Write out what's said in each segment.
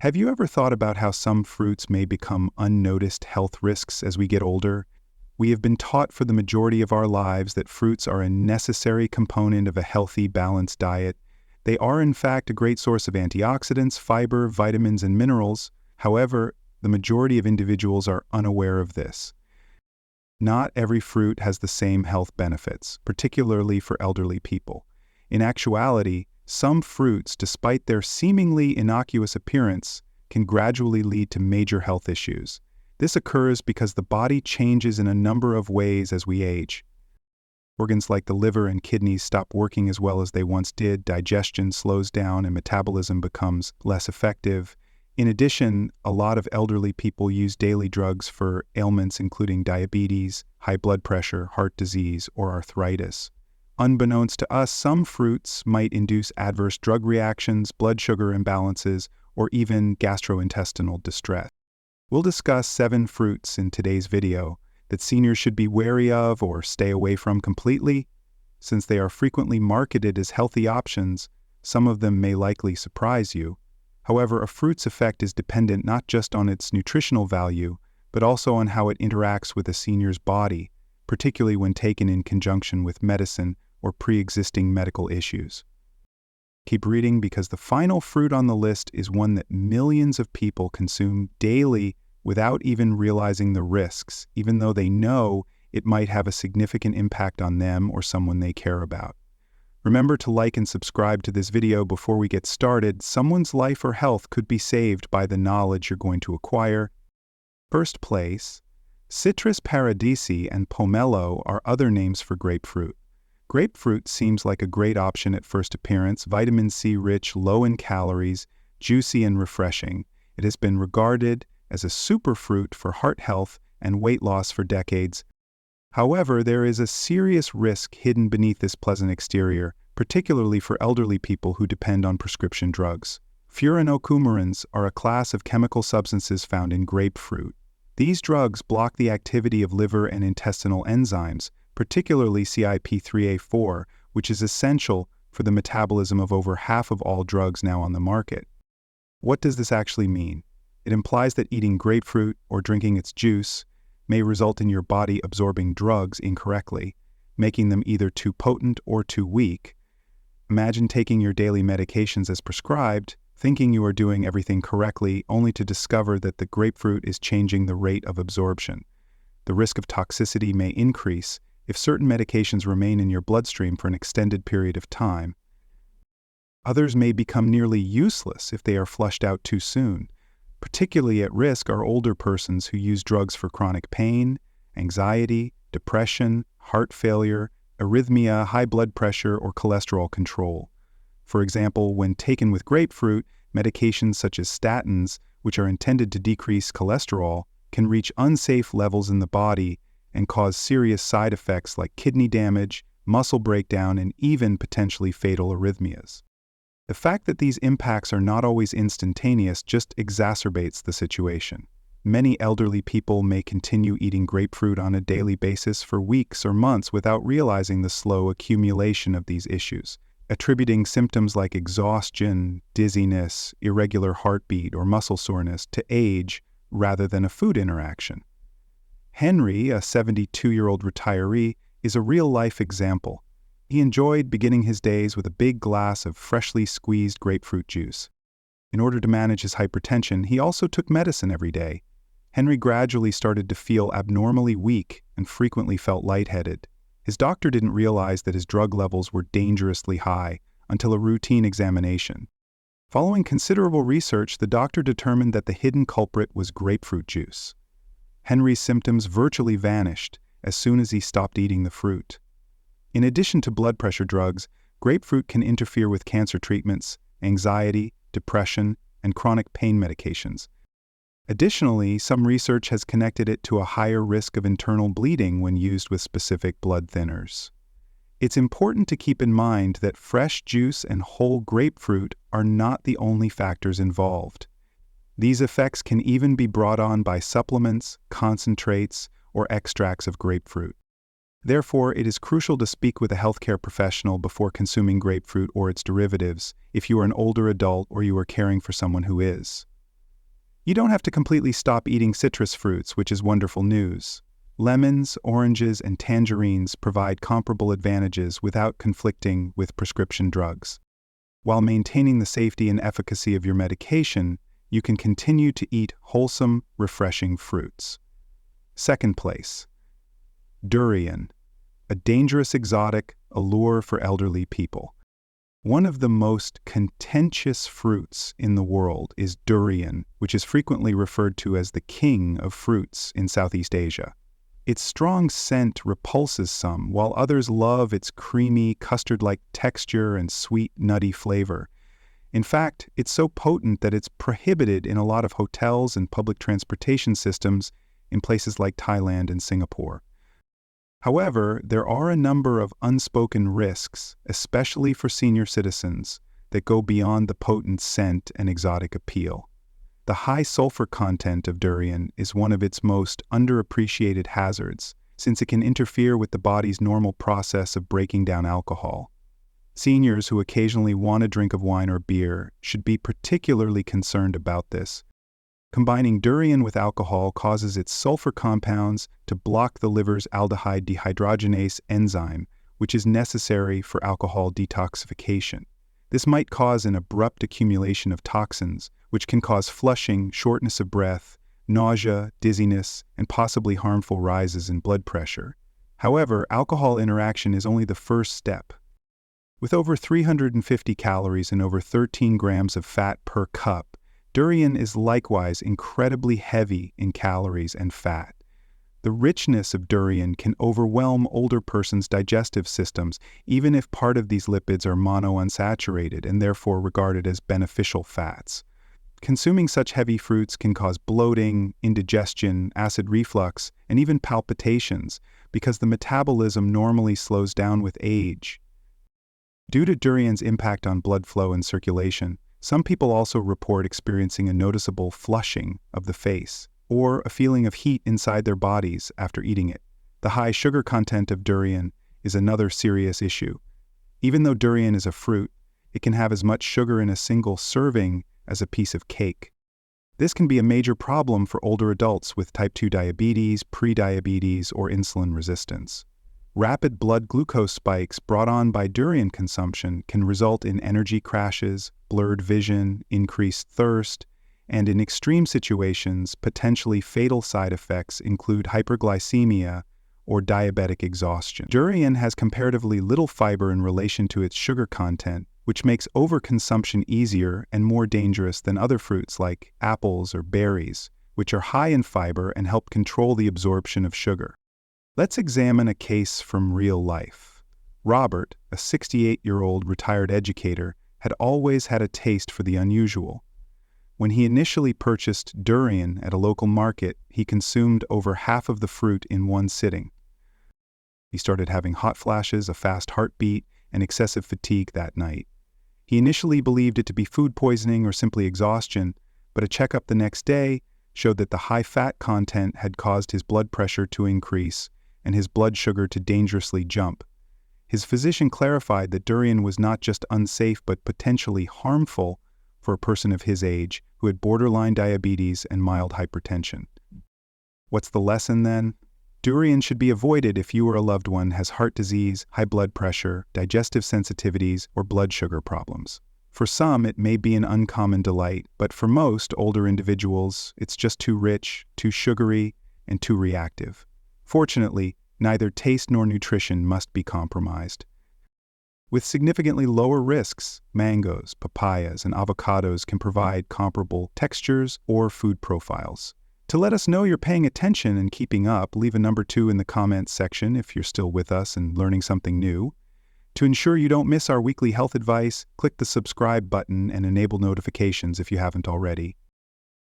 Have you ever thought about how some fruits may become unnoticed health risks as we get older? We have been taught for the majority of our lives that fruits are a necessary component of a healthy, balanced diet. They are, in fact, a great source of antioxidants, fiber, vitamins, and minerals. However, the majority of individuals are unaware of this. Not every fruit has the same health benefits, particularly for elderly people. In actuality, some fruits, despite their seemingly innocuous appearance, can gradually lead to major health issues. This occurs because the body changes in a number of ways as we age. Organs like the liver and kidneys stop working as well as they once did, digestion slows down, and metabolism becomes less effective. In addition, a lot of elderly people use daily drugs for ailments including diabetes, high blood pressure, heart disease, or arthritis. Unbeknownst to us, some fruits might induce adverse drug reactions, blood sugar imbalances, or even gastrointestinal distress. We'll discuss 7 fruits in today's video that seniors should be wary of or stay away from completely. Since they are frequently marketed as healthy options, some of them may likely surprise you. However, a fruit's effect is dependent not just on its nutritional value, but also on how it interacts with a senior's body, particularly when taken in conjunction with medicine or pre-existing medical issues. Keep reading because the final fruit on the list is one that millions of people consume daily without even realizing the risks, even though they know it might have a significant impact on them or someone they care about. Remember to like and subscribe to this video before we get started. Someone's life or health could be saved by the knowledge you're going to acquire. First place, Citrus paradisi and pomelo are other names for grapefruit. Grapefruit seems like a great option at first appearance, vitamin C rich, low in calories, juicy and refreshing. It has been regarded as a superfruit for heart health and weight loss for decades. However, there is a serious risk hidden beneath this pleasant exterior, particularly for elderly people who depend on prescription drugs. Furanocoumarins are a class of chemical substances found in grapefruit. These drugs block the activity of liver and intestinal enzymes, particularly CYP3A4, which is essential for the metabolism of over half of all drugs now on the market. What does this actually mean? It implies that eating grapefruit or drinking its juice may result in your body absorbing drugs incorrectly, making them either too potent or too weak. Imagine taking your daily medications as prescribed, thinking you are doing everything correctly, only to discover that the grapefruit is changing the rate of absorption. The risk of toxicity may increase if certain medications remain in your bloodstream for an extended period of time. Others may become nearly useless if they are flushed out too soon. Particularly at risk are older persons who use drugs for chronic pain, anxiety, depression, heart failure, arrhythmia, high blood pressure, or cholesterol control. For example, when taken with grapefruit, medications such as statins, which are intended to decrease cholesterol, can reach unsafe levels in the body and cause serious side effects like kidney damage, muscle breakdown, and even potentially fatal arrhythmias. The fact that these impacts are not always instantaneous just exacerbates the situation. Many elderly people may continue eating grapefruit on a daily basis for weeks or months without realizing the slow accumulation of these issues, attributing symptoms like exhaustion, dizziness, irregular heartbeat, or muscle soreness to age rather than a food interaction. Henry, a 72-year-old retiree, is a real-life example. He enjoyed beginning his days with a big glass of freshly squeezed grapefruit juice. In order to manage his hypertension, he also took medicine every day. Henry gradually started to feel abnormally weak and frequently felt lightheaded. His doctor didn't realize that his drug levels were dangerously high until a routine examination. Following considerable research, the doctor determined that the hidden culprit was grapefruit juice. Henry's symptoms virtually vanished as soon as he stopped eating the fruit. In addition to blood pressure drugs, grapefruit can interfere with cancer treatments, anxiety, depression, and chronic pain medications. Additionally, some research has connected it to a higher risk of internal bleeding when used with specific blood thinners. It's important to keep in mind that fresh juice and whole grapefruit are not the only factors involved. These effects can even be brought on by supplements, concentrates, or extracts of grapefruit. Therefore, it is crucial to speak with a healthcare professional before consuming grapefruit or its derivatives if you are an older adult or you are caring for someone who is. You don't have to completely stop eating citrus fruits, which is wonderful news. Lemons, oranges, and tangerines provide comparable advantages without conflicting with prescription drugs. While maintaining the safety and efficacy of your medication, you can continue to eat wholesome, refreshing fruits. Second place, durian, a dangerous exotic, a lure for elderly people. One of the most contentious fruits in the world is durian, which is frequently referred to as the king of fruits in Southeast Asia. Its strong scent repulses some, while others love its creamy, custard-like texture and sweet, nutty flavor. In fact, it's so potent that it's prohibited in a lot of hotels and public transportation systems in places like Thailand and Singapore. However, there are a number of unspoken risks, especially for senior citizens, that go beyond the potent scent and exotic appeal. The high sulfur content of durian is one of its most underappreciated hazards, since it can interfere with the body's normal process of breaking down alcohol. Seniors who occasionally want a drink of wine or beer should be particularly concerned about this. Combining durian with alcohol causes its sulfur compounds to block the liver's aldehyde dehydrogenase enzyme, which is necessary for alcohol detoxification. This might cause an abrupt accumulation of toxins, which can cause flushing, shortness of breath, nausea, dizziness, and possibly harmful rises in blood pressure. However, alcohol interaction is only the first step. With over 350 calories and over 13 grams of fat per cup, durian is likewise incredibly heavy in calories and fat. The richness of durian can overwhelm older persons' digestive systems, even if part of these lipids are monounsaturated and therefore regarded as beneficial fats. Consuming such heavy fruits can cause bloating, indigestion, acid reflux, and even palpitations, because the metabolism normally slows down with age. Due to durian's impact on blood flow and circulation, some people also report experiencing a noticeable flushing of the face, or a feeling of heat inside their bodies after eating it. The high sugar content of durian is another serious issue. Even though durian is a fruit, it can have as much sugar in a single serving as a piece of cake. This can be a major problem for older adults with type 2 diabetes, prediabetes, or insulin resistance. Rapid blood glucose spikes brought on by durian consumption can result in energy crashes, blurred vision, increased thirst, and in extreme situations, potentially fatal side effects include hyperglycemia or diabetic exhaustion. Durian has comparatively little fiber in relation to its sugar content, which makes overconsumption easier and more dangerous than other fruits like apples or berries, which are high in fiber and help control the absorption of sugar. Let's examine a case from real life. Robert, a 68-year-old retired educator, had always had a taste for the unusual. When he initially purchased durian at a local market, he consumed over half of the fruit in one sitting. He started having hot flashes, a fast heartbeat, and excessive fatigue that night. He initially believed it to be food poisoning or simply exhaustion, but a checkup the next day showed that the high fat content had caused his blood pressure to increase and his blood sugar to dangerously jump. His physician clarified that durian was not just unsafe but potentially harmful for a person of his age who had borderline diabetes and mild hypertension. What's the lesson then? Durian should be avoided if you or a loved one has heart disease, high blood pressure, digestive sensitivities, or blood sugar problems. For some, it may be an uncommon delight, but for most older individuals, it's just too rich, too sugary, and too reactive. Fortunately, neither taste nor nutrition must be compromised. With significantly lower risks, mangoes, papayas, and avocados can provide comparable textures or food profiles. To let us know you're paying attention and keeping up, leave a number 2 in the comments section if you're still with us and learning something new. To ensure you don't miss our weekly health advice, click the subscribe button and enable notifications if you haven't already.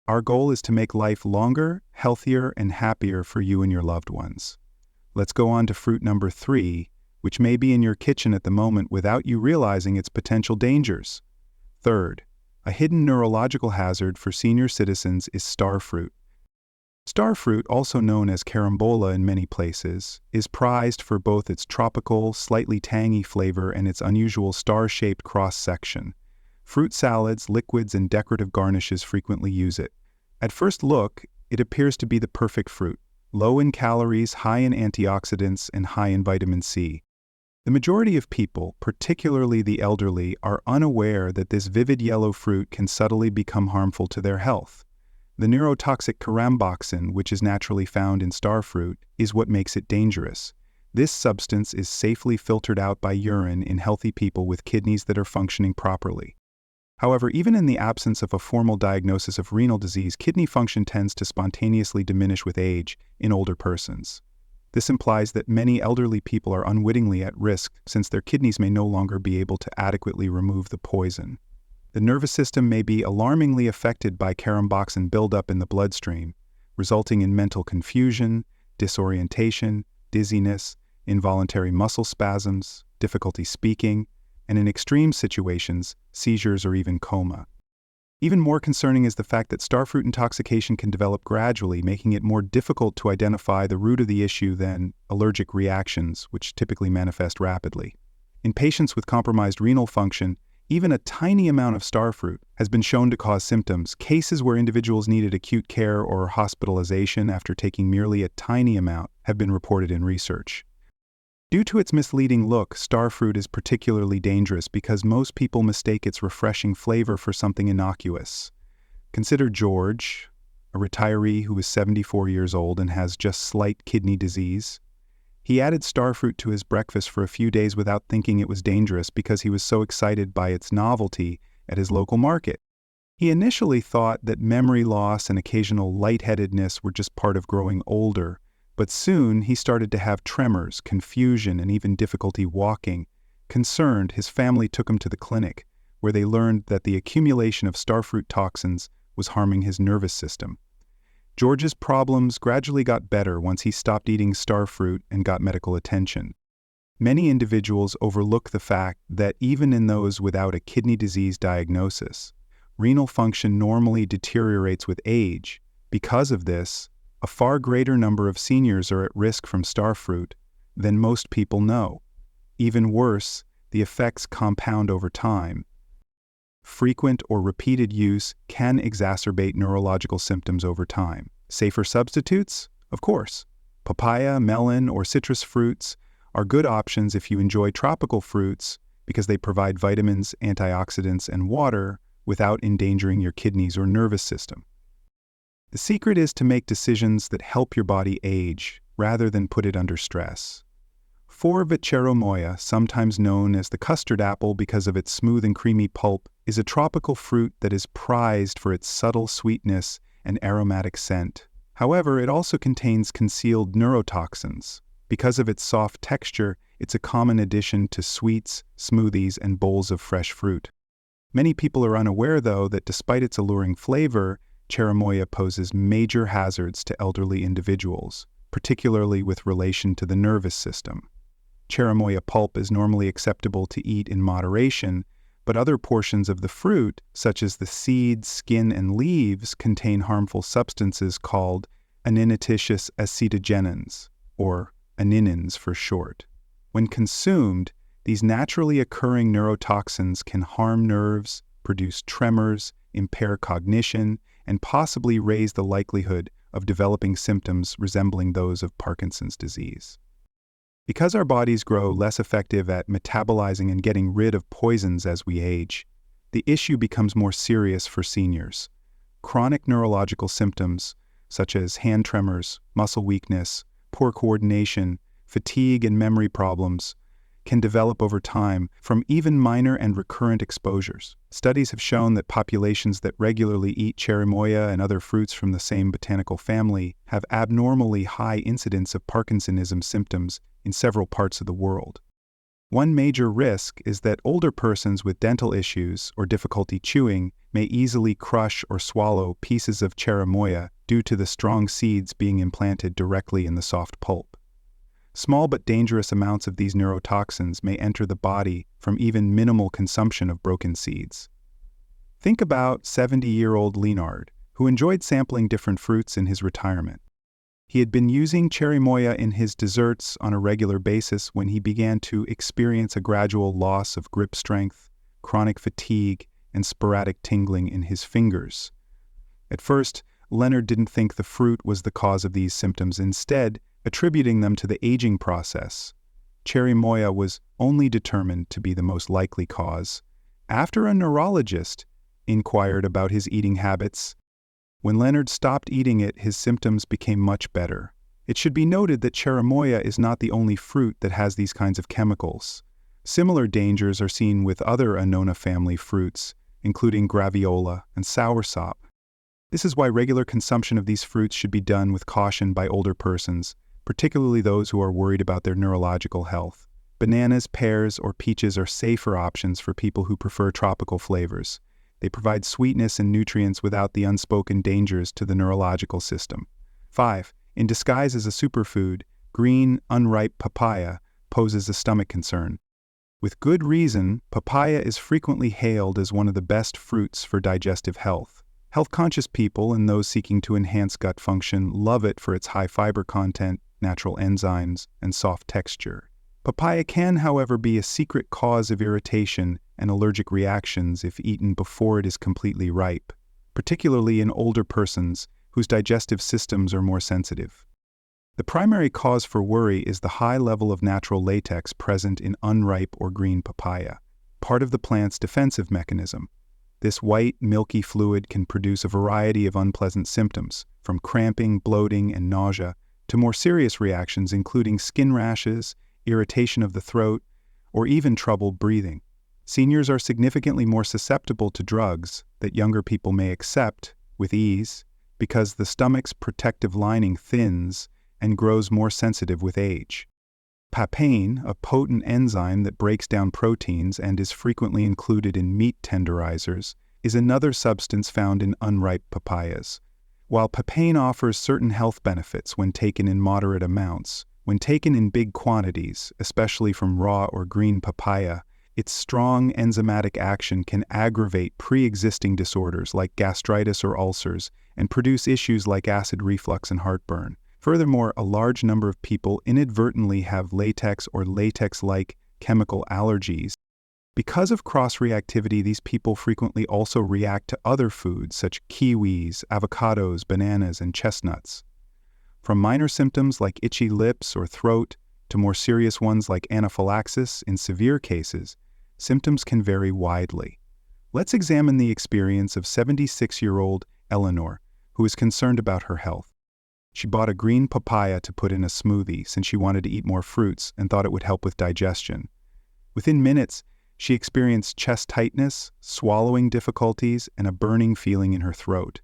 Our goal is to make life longer, healthier, and happier for you and your loved ones. Let's go on to fruit number 3, which may be in your kitchen at the moment without you realizing its potential dangers. Third, a hidden neurological hazard for senior citizens is starfruit. Starfruit, also known as carambola in many places, is prized for both its tropical, slightly tangy flavor and its unusual star-shaped cross-section. Fruit salads, liquids, and decorative garnishes frequently use it. At first look, it appears to be the perfect fruit, low in calories, high in antioxidants, and high in vitamin C. The majority of people, particularly the elderly, are unaware that this vivid yellow fruit can subtly become harmful to their health. The neurotoxic caramboxin, which is naturally found in starfruit, is what makes it dangerous. This substance is safely filtered out by urine in healthy people with kidneys that are functioning properly. However, even in the absence of a formal diagnosis of renal disease, kidney function tends to spontaneously diminish with age in older persons. This implies that many elderly people are unwittingly at risk since their kidneys may no longer be able to adequately remove the poison. The nervous system may be alarmingly affected by caramboxin buildup in the bloodstream, resulting in mental confusion, disorientation, dizziness, involuntary muscle spasms, difficulty speaking, and in extreme situations, seizures or even coma. Even more concerning is the fact that starfruit intoxication can develop gradually, making it more difficult to identify the root of the issue than allergic reactions, which typically manifest rapidly. In patients with compromised renal function, even a tiny amount of starfruit has been shown to cause symptoms. Cases where individuals needed acute care or hospitalization after taking merely a tiny amount have been reported in research. Due to its misleading look, starfruit is particularly dangerous because most people mistake its refreshing flavor for something innocuous. Consider George, a retiree who is 74 years old and has just slight kidney disease. He added starfruit to his breakfast for a few days without thinking it was dangerous because he was so excited by its novelty at his local market. He initially thought that memory loss and occasional lightheadedness were just part of growing older, but soon he started to have tremors, confusion, and even difficulty walking. Concerned, his family took him to the clinic, where they learned that the accumulation of starfruit toxins was harming his nervous system. George's problems gradually got better once he stopped eating starfruit and got medical attention. Many individuals overlook the fact that even in those without a kidney disease diagnosis, renal function normally deteriorates with age. Because of this, a far greater number of seniors are at risk from starfruit than most people know. Even worse, the effects compound over time. Frequent or repeated use can exacerbate neurological symptoms over time. Safer substitutes? Of course. Papaya, melon, or citrus fruits are good options if you enjoy tropical fruits because they provide vitamins, antioxidants, and water without endangering your kidneys or nervous system. The secret is to make decisions that help your body age rather than put it under stress. Forva cherimoya, sometimes known as the custard apple because of its smooth and creamy pulp, is a tropical fruit that is prized for its subtle sweetness and aromatic scent. However, it also contains concealed neurotoxins. Because of its soft texture, it's a common addition to sweets, smoothies, and bowls of fresh fruit. Many people are unaware, though, that despite its alluring flavor, cherimoya poses major hazards to elderly individuals, particularly with relation to the nervous system. Cherimoya pulp is normally acceptable to eat in moderation, but other portions of the fruit, such as the seeds, skin, and leaves, contain harmful substances called aninititious acetogenins, or aninins for short. When consumed, these naturally occurring neurotoxins can harm nerves, produce tremors, impair cognition, and possibly raise the likelihood of developing symptoms resembling those of Parkinson's disease. Because our bodies grow less effective at metabolizing and getting rid of poisons as we age, the issue becomes more serious for seniors. Chronic neurological symptoms, such as hand tremors, muscle weakness, poor coordination, fatigue, and memory problems, can develop over time from even minor and recurrent exposures. Studies have shown that populations that regularly eat cherimoya and other fruits from the same botanical family have abnormally high incidence of Parkinsonism symptoms in several parts of the world. One major risk is that older persons with dental issues or difficulty chewing may easily crush or swallow pieces of cherimoya due to the strong seeds being implanted directly in the soft pulp. Small but dangerous amounts of these neurotoxins may enter the body from even minimal consumption of broken seeds. Think about 70-year-old Leonard, who enjoyed sampling different fruits in his retirement. He had been using cherimoya in his desserts on a regular basis when he began to experience a gradual loss of grip strength, chronic fatigue, and sporadic tingling in his fingers. At first, Leonard didn't think the fruit was the cause of these symptoms, instead attributing them to the aging process. Cherimoya was only determined to be the most likely cause after a neurologist inquired about his eating habits. When Leonard stopped eating it, his symptoms became much better. It should be noted that cherimoya is not the only fruit that has these kinds of chemicals. Similar dangers are seen with other Annona family fruits, including graviola and soursop. This is why regular consumption of these fruits should be done with caution by older persons, particularly those who are worried about their neurological health. Bananas, pears, or peaches are safer options for people who prefer tropical flavors. They provide sweetness and nutrients without the unspoken dangers to the neurological system. 5. In disguise as a superfood, green, unripe papaya poses a stomach concern. With good reason, papaya is frequently hailed as one of the best fruits for digestive health. Health-conscious people and those seeking to enhance gut function love it for its high fiber content, natural enzymes, and soft texture. Papaya can, however, be a secret cause of irritation and allergic reactions if eaten before it is completely ripe, particularly in older persons whose digestive systems are more sensitive. The primary cause for worry is the high level of natural latex present in unripe or green papaya, part of the plant's defensive mechanism. This white, milky fluid can produce a variety of unpleasant symptoms, from cramping, bloating, and nausea, to more serious reactions including skin rashes, irritation of the throat, or even trouble breathing. Seniors are significantly more susceptible to drugs that younger people may accept with ease because the stomach's protective lining thins and grows more sensitive with age. Papain, a potent enzyme that breaks down proteins and is frequently included in meat tenderizers, is another substance found in unripe papayas. While papain offers certain health benefits when taken in moderate amounts, when taken in big quantities, especially from raw or green papaya, its strong enzymatic action can aggravate pre-existing disorders like gastritis or ulcers and produce issues like acid reflux and heartburn. Furthermore, a large number of people inadvertently have latex or latex-like chemical allergies. Because of cross-reactivity, these people frequently also react to other foods such as kiwis, avocados, bananas, and chestnuts. From minor symptoms like itchy lips or throat to more serious ones like anaphylaxis in severe cases, symptoms can vary widely. Let's examine the experience of 76-year-old Eleanor, who is concerned about her health. She bought a green papaya to put in a smoothie since she wanted to eat more fruits and thought it would help with digestion. Within minutes, she experienced chest tightness, swallowing difficulties, and a burning feeling in her throat.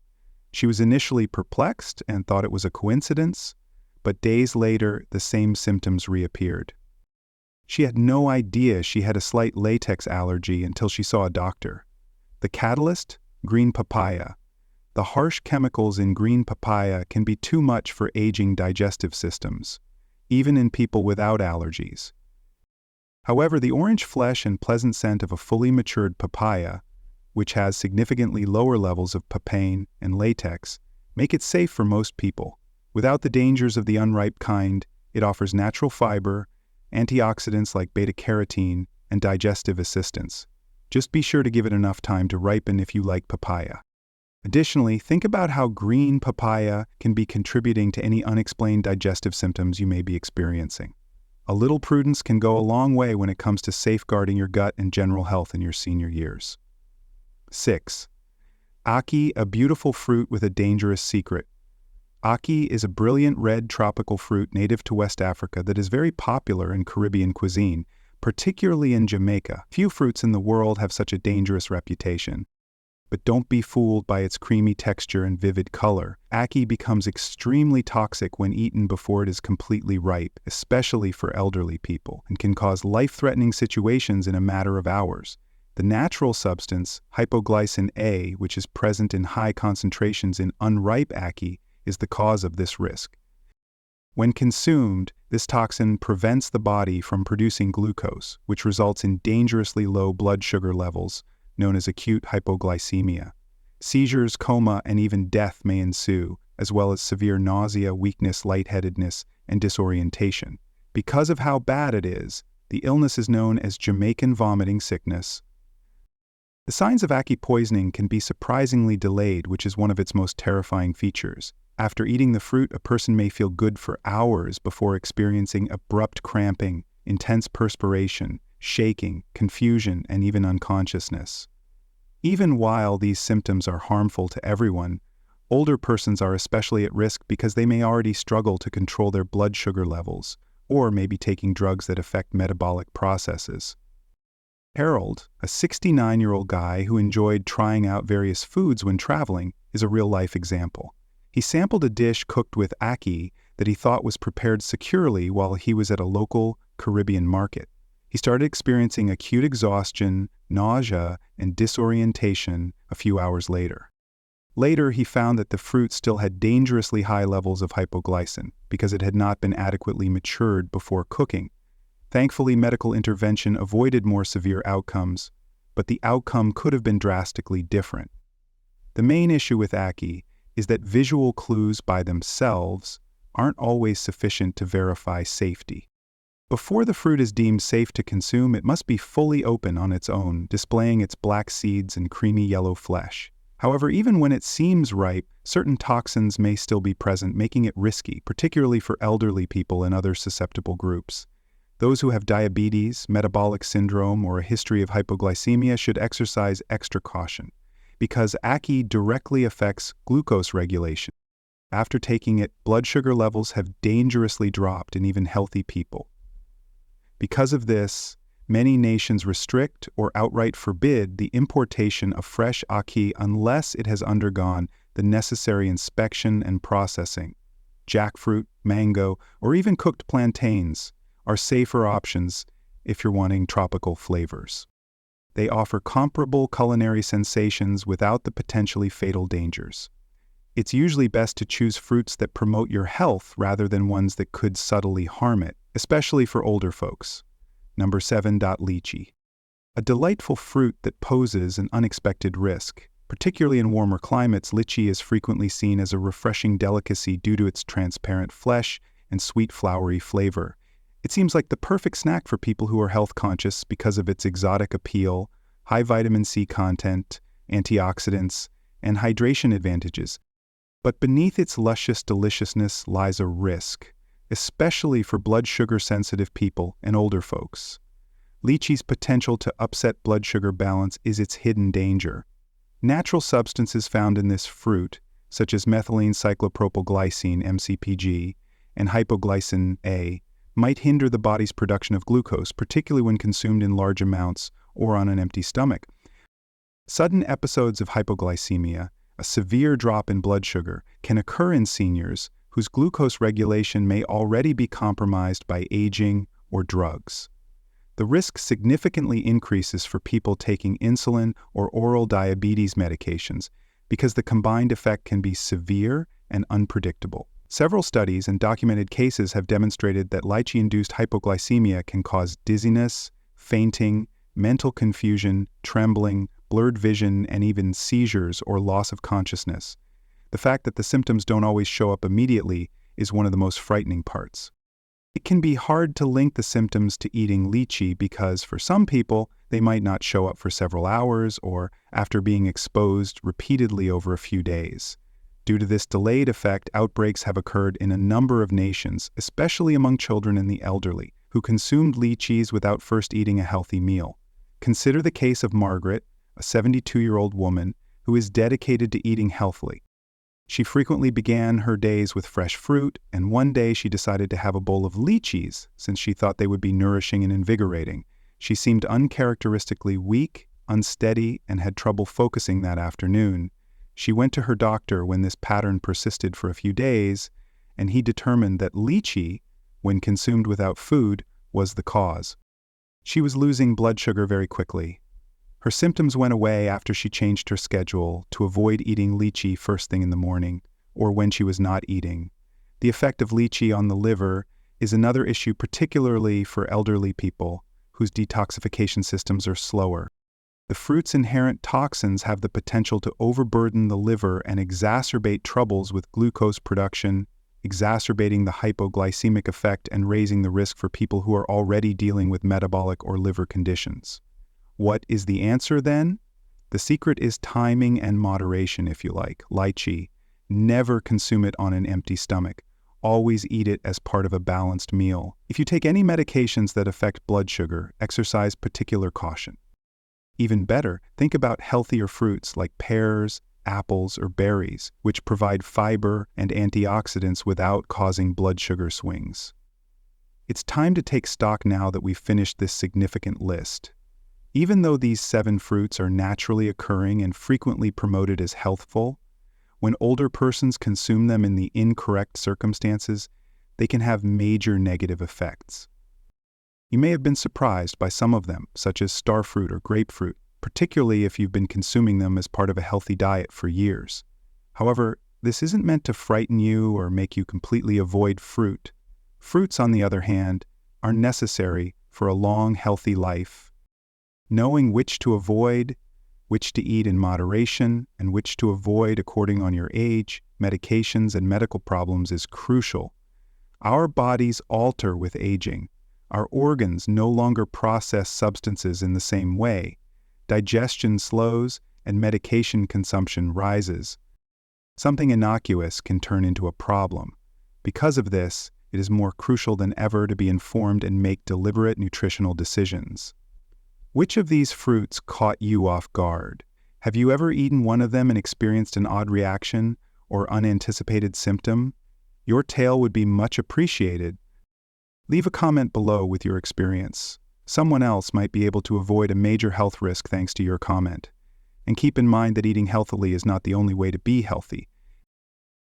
She was initially perplexed and thought it was a coincidence, but days later, the same symptoms reappeared. She had no idea she had a slight latex allergy until she saw a doctor. The catalyst? Green papaya. The harsh chemicals in green papaya can be too much for aging digestive systems, even in people without allergies. However, the orange flesh and pleasant scent of a fully matured papaya, which has significantly lower levels of papain and latex, make it safe for most people. Without the dangers of the unripe kind, it offers natural fiber, antioxidants like beta-carotene, and digestive assistance. Just be sure to give it enough time to ripen if you like papaya. Additionally, think about how green papaya can be contributing to any unexplained digestive symptoms you may be experiencing. A little prudence can go a long way when it comes to safeguarding your gut and general health in your senior years. 6. Ackee, a beautiful fruit with a dangerous secret. Ackee is a brilliant red tropical fruit native to West Africa that is very popular in Caribbean cuisine, particularly in Jamaica. Few fruits in the world have such a dangerous reputation. But don't be fooled by its creamy texture and vivid color. Ackee becomes extremely toxic when eaten before it is completely ripe, especially for elderly people, and can cause life-threatening situations in a matter of hours. The natural substance, hypoglycin A, which is present in high concentrations in unripe ackee, is the cause of this risk. When consumed, this toxin prevents the body from producing glucose, which results in dangerously low blood sugar levels, known as acute hypoglycemia. Seizures, coma, and even death may ensue, as well as severe nausea, weakness, lightheadedness, and disorientation. Because of how bad it is, the illness is known as Jamaican vomiting sickness. The signs of ackee poisoning can be surprisingly delayed, which is one of its most terrifying features. After eating the fruit, a person may feel good for hours before experiencing abrupt cramping, intense perspiration, shaking, confusion, and even unconsciousness. Even while these symptoms are harmful to everyone, older persons are especially at risk because they may already struggle to control their blood sugar levels, or may be taking drugs that affect metabolic processes. Harold, a 69-year-old guy who enjoyed trying out various foods when traveling, is a real-life example. He sampled a dish cooked with ackee that he thought was prepared securely while he was at a local Caribbean market. He started experiencing acute exhaustion, nausea, and disorientation a few hours later. Later, he found that the fruit still had dangerously high levels of hypoglycemia because it had not been adequately matured before cooking. Thankfully, medical intervention avoided more severe outcomes, but the outcome could have been drastically different. The main issue with ackee is that visual clues by themselves aren't always sufficient to verify safety. Before the fruit is deemed safe to consume, it must be fully open on its own, displaying its black seeds and creamy yellow flesh. However, even when it seems ripe, certain toxins may still be present, making it risky, particularly for elderly people and other susceptible groups. Those who have diabetes, metabolic syndrome, or a history of hypoglycemia should exercise extra caution, because ackee directly affects glucose regulation. After taking it, blood sugar levels have dangerously dropped in even healthy people. Because of this, many nations restrict or outright forbid the importation of fresh ackee unless it has undergone the necessary inspection and processing. Jackfruit, mango, or even cooked plantains are safer options if you're wanting tropical flavors. They offer comparable culinary sensations without the potentially fatal dangers. It's usually best to choose fruits that promote your health rather than ones that could subtly harm it, especially for older folks. Number 7. Lychee. A delightful fruit that poses an unexpected risk. Particularly in warmer climates, lychee is frequently seen as a refreshing delicacy due to its transparent flesh and sweet flowery flavor. It seems like the perfect snack for people who are health conscious because of its exotic appeal, high vitamin C content, antioxidants, and hydration advantages. But beneath its luscious deliciousness lies a risk, especially for blood sugar-sensitive people and older folks. Lychee's potential to upset blood sugar balance is its hidden danger. Natural substances found in this fruit, such as methylene cyclopropylglycine (MCPG) and hypoglycin A, might hinder the body's production of glucose, particularly when consumed in large amounts or on an empty stomach. Sudden episodes of hypoglycemia, a severe drop in blood sugar, can occur in seniors whose glucose regulation may already be compromised by aging or drugs. The risk significantly increases for people taking insulin or oral diabetes medications because the combined effect can be severe and unpredictable. Several studies and documented cases have demonstrated that lychee-induced hypoglycemia can cause dizziness, fainting, mental confusion, trembling, blurred vision, and even seizures or loss of consciousness. The fact that the symptoms don't always show up immediately is one of the most frightening parts. It can be hard to link the symptoms to eating lychee because, for some people, they might not show up for several hours or after being exposed repeatedly over a few days. Due to this delayed effect, outbreaks have occurred in a number of nations, especially among children and the elderly, who consumed lychees without first eating a healthy meal. Consider the case of Margaret, a 72-year-old woman who is dedicated to eating healthily. She frequently began her days with fresh fruit, and one day she decided to have a bowl of lychees since she thought they would be nourishing and invigorating. She seemed uncharacteristically weak, unsteady, and had trouble focusing that afternoon. She went to her doctor when this pattern persisted for a few days, and he determined that lychee, when consumed without food, was the cause. She was losing blood sugar very quickly. Her symptoms went away after she changed her schedule to avoid eating lychee first thing in the morning, or when she was not eating. The effect of lychee on the liver is another issue, particularly for elderly people whose detoxification systems are slower. The fruit's inherent toxins have the potential to overburden the liver and exacerbate troubles with glucose production, exacerbating the hypoglycemic effect and raising the risk for people who are already dealing with metabolic or liver conditions. What is the answer then? The secret is timing and moderation, if you like. Lychee. Never consume it on an empty stomach. Always eat it as part of a balanced meal. If you take any medications that affect blood sugar, exercise particular caution. Even better, think about healthier fruits like pears, apples, or berries, which provide fiber and antioxidants without causing blood sugar swings. It's time to take stock now that we've finished this significant list. Even though these 7 fruits are naturally occurring and frequently promoted as healthful, when older persons consume them in the incorrect circumstances, they can have major negative effects. You may have been surprised by some of them, such as starfruit or grapefruit, particularly if you've been consuming them as part of a healthy diet for years. However, this isn't meant to frighten you or make you completely avoid fruit. Fruits, on the other hand, are necessary for a long, healthy life. Knowing which to avoid, which to eat in moderation, and which to avoid according on your age, medications, and medical problems is crucial. Our bodies alter with aging. Our organs no longer process substances in the same way. Digestion slows and medication consumption rises. Something innocuous can turn into a problem. Because of this, it is more crucial than ever to be informed and make deliberate nutritional decisions. Which of these fruits caught you off guard? Have you ever eaten one of them and experienced an odd reaction or unanticipated symptom? Your tale would be much appreciated. Leave a comment below with your experience. Someone else might be able to avoid a major health risk thanks to your comment. And keep in mind that eating healthily is not the only way to be healthy.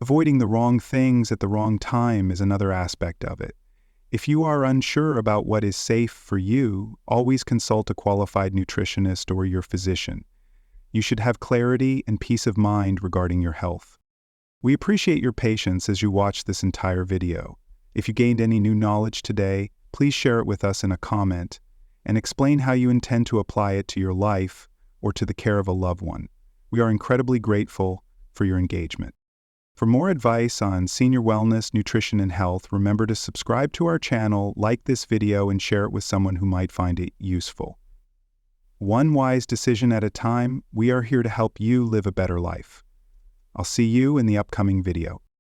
Avoiding the wrong things at the wrong time is another aspect of it. If you are unsure about what is safe for you, always consult a qualified nutritionist or your physician. You should have clarity and peace of mind regarding your health. We appreciate your patience as you watch this entire video. If you gained any new knowledge today, please share it with us in a comment and explain how you intend to apply it to your life or to the care of a loved one. We are incredibly grateful for your engagement. For more advice on senior wellness, nutrition, and health, remember to subscribe to our channel, like this video, and share it with someone who might find it useful. One wise decision at a time, we are here to help you live a better life. I'll see you in the upcoming video.